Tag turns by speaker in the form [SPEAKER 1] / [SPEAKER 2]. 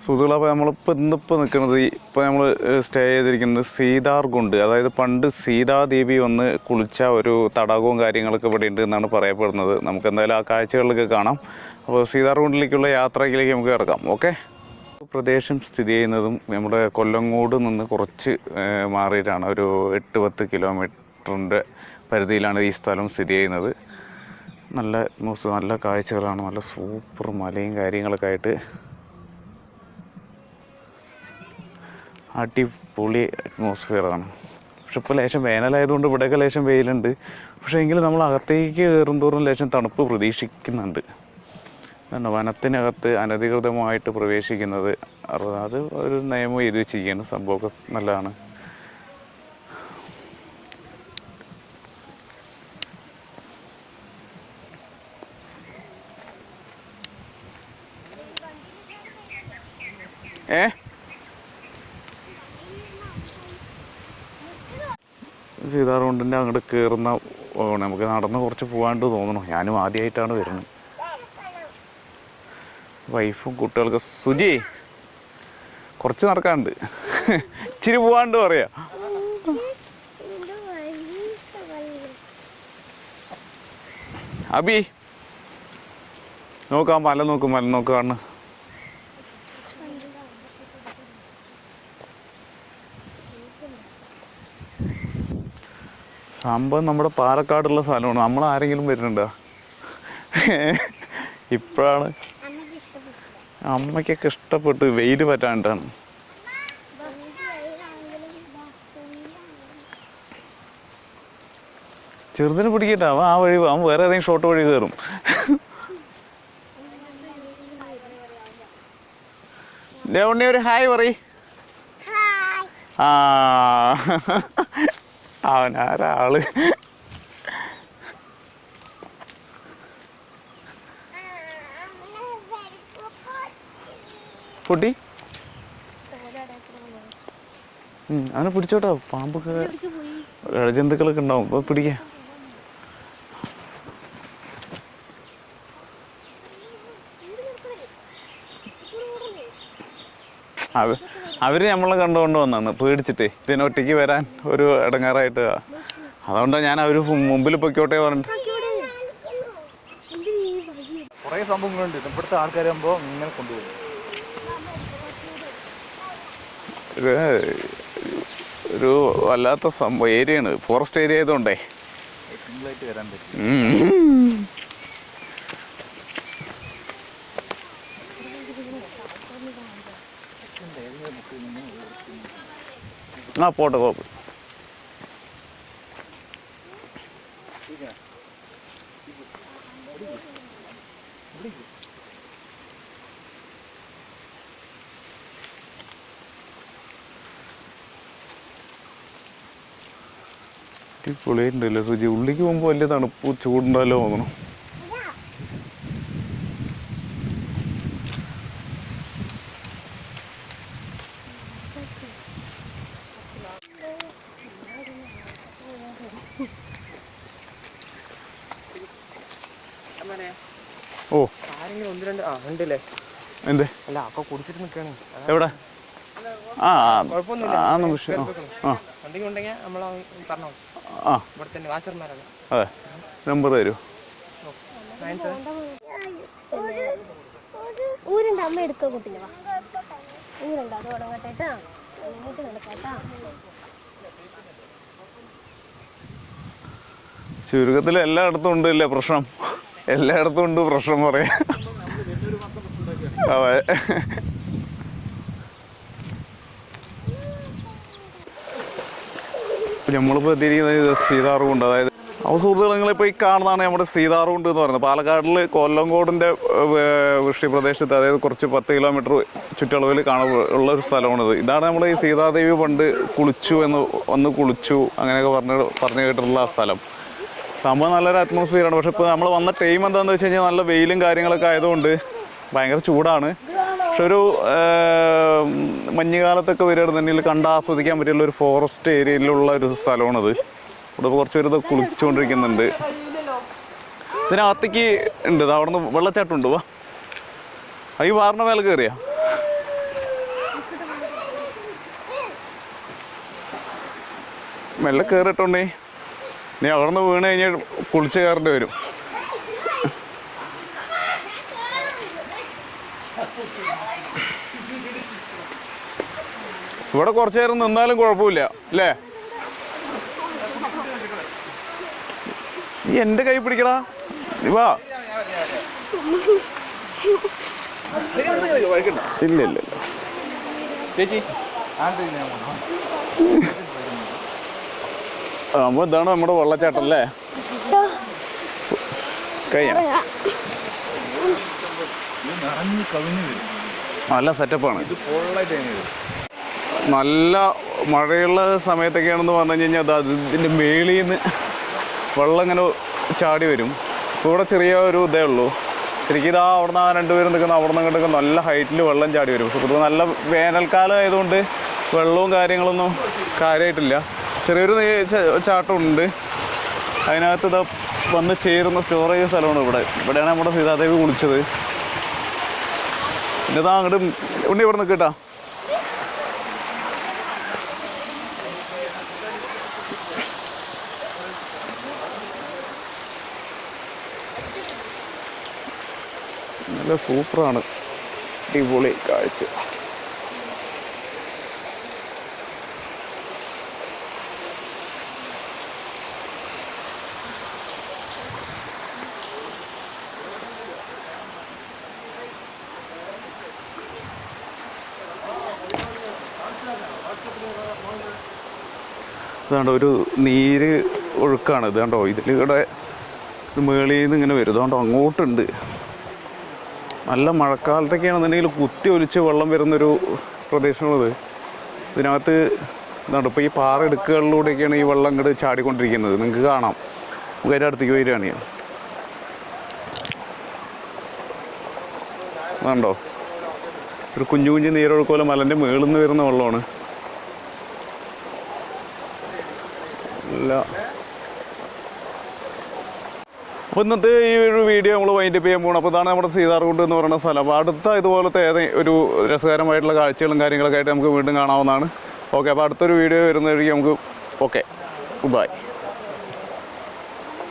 [SPEAKER 1] സുഹൃത്തുക്കളെ, അപ്പോൾ നമ്മളിപ്പോൾ നിൽക്കുന്നത് ഇപ്പോൾ നമ്മൾ സ്റ്റേ ചെയ്തിരിക്കുന്നത് സീതാർകുണ്ട്, അതായത് പണ്ട് സീതാദേവി വന്ന് കുളിച്ച ഒരു തടാകവും കാര്യങ്ങളൊക്കെ ഇവിടെ ഉണ്ട് എന്നാണ് പറയപ്പെടുന്നത്. നമുക്ക് എന്തായാലും ആ കാഴ്ചകളിലൊക്കെ കാണാം. അപ്പോൾ സീതാർകുണ്ടിലേക്കുള്ള യാത്രയിലേക്ക് നമുക്ക് കിടക്കാം. ഓക്കെ. പ്രദേശം സ്ഥിതി ചെയ്യുന്നതും നമ്മുടെ കൊല്ലങ്കോട് നിന്ന് കുറച്ച് മാറിയിട്ടാണ്. ഒരു 8-10 കിലോമീറ്ററിൻ്റെ പരിധിയിലാണ് ഈ സ്ഥലം സ്ഥിതി ചെയ്യുന്നത്. നല്ല കാഴ്ചകളാണ്, നല്ല സൂപ്പർ മലയും കാര്യങ്ങളൊക്കെ ആയിട്ട് അടിപൊളി അറ്റ്മോസ്ഫിയറാണ്. പക്ഷെ ഇപ്പോൾ ലേശം വേനലായതുകൊണ്ട് ഇവിടെയൊക്കെ ലേശം വെയിലുണ്ട്. പക്ഷേ എങ്കിലും നമ്മൾ അകത്തേക്ക് കയറുന്തോറും ലേശം തണുപ്പ് പ്രതീക്ഷിക്കുന്നുണ്ട്. വനത്തിനകത്ത് അനധികൃതമായിട്ട് പ്രവേശിക്കുന്നത് അത് ഒരു നിയമം എഴുതി വെച്ചിരിക്കുകയാണ്. സംഭവമൊക്കെ നല്ലതാണ്. സീതാർകുണ്ടിൻ്റെ അങ്ങോട്ട് കയറുന്ന നമുക്ക് നടന്ന് കുറച്ച് പോകാണ്ട് തോന്നണം. ഞാനും ആദ്യമായിട്ടാണ് വരുന്നത്. വൈഫും കുട്ടികൾക്ക് സുജി കുറച്ച് നടക്കാണ്ട്, ഇച്ചിരി പോകാണ്ട് പറയാ. അബി നോക്കാം, മല നോക്കാണ്. സംഭവം നമ്മുടെ പാലക്കാടുള്ള സ്ഥലമാണ്. നമ്മൾ ആരെങ്കിലും വരുന്നുണ്ടോ? ഇപ്പോഴാണ് അമ്മയ്ക്കൊക്കെ ഇഷ്ടപ്പെട്ടു. വെയിൽ പറ്റാണ്ടാണ്. ചെറുതിന് പിടിക്കട്ടെ, അവൻ ആ വഴി, അവൻ വേറെ ഏതെങ്കിലും ഷോർട്ട് വഴി കയറും. ദേവണ്ണി ഒരു ഹായ് പറയ്. അവനാരാള്. പൊട്ടി അവനെ പിടിച്ചോട്ടോ. പാമ്പൊക്കെ ജന്തുക്കളൊക്കെ ഉണ്ടാവും. ഇപ്പൊ പിടിക്ക. അവര് നമ്മളെ കണ്ടുകൊണ്ട് വന്നാണ് പേടിച്ചിട്ടേ. ഇതിനൊറ്റയ്ക്ക് വരാൻ ഒരു ഇടങ്ങാറായിട്ട്. അതുകൊണ്ടാണ് ഞാൻ അവര് മുമ്പിൽ പൊയ്ക്കോട്ടെ പറഞ്ഞിട്ട്.
[SPEAKER 2] കുറേ സംഭവങ്ങളുണ്ട്. ഇവിടുത്തെ ആൾക്കാരാകുമ്പോൾ ഇങ്ങനെ കൊണ്ടുപോകും.
[SPEAKER 1] ഒരു വല്ലാത്ത ഏരിയയാണ്. ഫോറസ്റ്റ് ഏരിയ ആയതുകൊണ്ടേ
[SPEAKER 2] സിംഗിളായിട്ട് വരാൻ പറ്റും.
[SPEAKER 1] ആ പോട്ടെ, കുഴപ്പം. പൊളിയുണ്ടല്ലോ സുജി. ഉള്ളിക്ക് പോകുമ്പോൾ വലിയ തണുപ്പ് ചൂടുണ്ടല്ലോ തോന്നണം. ഓ
[SPEAKER 2] ഉണ്ടല്ലേ?
[SPEAKER 1] എന്തേ?
[SPEAKER 2] അല്ല അപ്പൊ കുടിച്ചിട്ട് നിൽക്കാണ്.
[SPEAKER 1] എവിടെ? ആ അതെ. നമ്പർ തരൂ. ചുരുക്കത്തിൽ എല്ലായിടത്തും ഉണ്ട് ഇല്ലേ പ്രശ്നം? എല്ലായിടത്തും ഉണ്ട് പ്രശ്നം പറയാ. അതെ. നമ്മളിപ്പോൾ എത്തിയിരിക്കുന്നത് സീതാർകുണ്ട്. അതായത് സുഹൃത്തുക്കൾ, നിങ്ങളിപ്പോൾ ഈ കാണുന്നതാണ് നമ്മുടെ സീതാർകുണ്ട് എന്ന് പറയുന്നത്. പാലക്കാടിൽ കൊല്ലങ്കോടിൻ്റെ വൃഷ്ടിപ്രദേശത്ത്, അതായത് കുറച്ച് 10 കിലോമീറ്റർ ചുറ്റളവിൽ ഉള്ള ഒരു സ്ഥലമാണിത്. ഇതാണ് നമ്മുടെ ഈ സീതാദേവി പണ്ട് വന്ന് കുളിച്ചു അങ്ങനെയൊക്കെ പറഞ്ഞു കേട്ടിട്ടുള്ള ആ സ്ഥലം. സംഭവം നല്ലൊരു അറ്റ്മോസ്ഫിയറാണ്. പക്ഷെ ഇപ്പോൾ നമ്മൾ വന്ന ടൈം എന്താണെന്ന് വെച്ച് കഴിഞ്ഞാൽ നല്ല വെയിലും കാര്യങ്ങളൊക്കെ ആയതുകൊണ്ട് ഭയങ്കര ചൂടാണ്. പക്ഷെ ഒരു മഞ്ഞുകാലത്തൊക്കെ വരികയാണെന്നുണ്ടെങ്കിൽ ആസ്വദിക്കാൻ പറ്റിയുള്ള ഒരു ഫോറസ്റ്റ് ഏരിയയിലുള്ള ഒരു സ്ഥലമാണത്. ഇവിടെ കുറച്ച് പേര് ഇത് കുളിച്ചുകൊണ്ടിരിക്കുന്നുണ്ട്. ഇതിനകത്തേക്ക് ഉണ്ട്. അവിടെ നിന്ന് വെള്ളച്ചാട്ടം ഉണ്ട്. വാ, ഈ വാറിന് മേലെ കയറിയാ മെല്ലെ കയറിയിട്ടുണ്ടേ. നീ അവിടെ നിന്ന് വീണ് കഴിഞ്ഞാൽ കുളിച്ച് കയറേണ്ടി വരും. ഇവിടെ കുറച്ചു നേരം നിന്നാലും കുഴപ്പമില്ല അല്ലേ? നീ എൻ്റെ കൈ പിടിക്കടാ, നീ വാ. ഇല്ല ഇല്ല
[SPEAKER 2] ചേച്ചി
[SPEAKER 1] അമ്മ ഇതാണ് നമ്മുടെ വെള്ളച്ചാട്ടം അല്ലേ? കഴിയാ നല്ല സെറ്റപ്പാണ്. നല്ല മഴയുള്ള സമയത്തൊക്കെയാണെന്ന് പറഞ്ഞു കഴിഞ്ഞാൽ അത് ഇതിൻ്റെ മേളിൽ നിന്ന് വെള്ളം ഇങ്ങനെ ചാടി വരും. ഇപ്പോൾ ഇവിടെ ചെറിയ ഒരു ഇതേ ഉള്ളൂ. ശരിക്കും ഇതാ അവിടെ നിന്ന് രണ്ടുപേരും നിൽക്കുന്ന അവിടെ നിന്ന് ഇങ്ങോട്ടൊക്കെ നല്ല ഹൈറ്റിൽ വെള്ളം ചാടി വരും. ഇത് നല്ല വേനൽക്കാലം ആയതുകൊണ്ട് വെള്ളവും കാര്യങ്ങളൊന്നും കാര്യമായിട്ടില്ല. ചെറിയൊരു ചാട്ടമുണ്ട്. അതിനകത്ത് ഇതാ വന്ന് ചേരുന്ന സ്റ്റോറേജ് സ്ഥലമാണ് ഇവിടെ. ഇവിടെയാണ് നമ്മുടെ സീതാദേവി കുളിച്ചത്. പിന്നെ ഇതാ അങ്ങോട്ട് ഉണ്ണി ഇവിടെ നിൽക്കട്ടാ. നല്ല സൂപ്പറാണ്, അടിപൊളി കാഴ്ച. ഇതാണ്ടോ ഒരു നീര് ഒഴുക്കാണ്. ഇത് കണ്ടോ, ഇതിലൂടെ മേളിൽ നിന്ന് ഇങ്ങനെ വരും. ഇതാണ്ടോ അങ്ങോട്ടുണ്ട്. നല്ല മഴക്കാലത്തൊക്കെയാണെന്നുണ്ടെങ്കിൽ കുത്തി ഒലിച്ച് വെള്ളം വരുന്നൊരു പ്രദേശമാണിത്. ഇതിനകത്ത് ഇതാണ്ടോ ഇപ്പോൾ ഈ പാറ ഇടുക്കുകളിലൂടെയൊക്കെയാണ് ഈ വെള്ളം ഇങ്ങോട്ട് ചാടിക്കൊണ്ടിരിക്കുന്നത്. നിങ്ങൾക്ക് കാണാം. നമുക്ക് അതിൻ്റെ അടുത്തേക്ക് വരികയാണ് ഞാൻ. അതുണ്ടോ ഒരു കുഞ്ഞു കുഞ്ഞു നീരൊഴുക്കോലെ മലൻ്റെ മേളിൽ നിന്ന് വരുന്ന വെള്ളമാണ്. അല്ല അപ്പോൾ ഇന്നത്തെ ഈ ഒരു വീഡിയോ നമ്മൾ വൈൻഡപ്പ് ചെയ്യാൻ പോകണം. അപ്പോൾ ഇതാണ് നമ്മുടെ സീതാർകുണ്ട് എന്ന് പറയുന്ന സ്ഥലം. അപ്പോൾ അടുത്ത ഇതുപോലത്തെ ഒരു രസകരമായിട്ടുള്ള കാഴ്ചകളും കാര്യങ്ങളൊക്കെ ആയിട്ട് നമുക്ക് വീണ്ടും കാണാവുന്നതാണ്. ഓക്കെ, അപ്പോൾ അടുത്തൊരു വീഡിയോ വരുന്നതായിരിക്കും നമുക്ക്. Okay, by.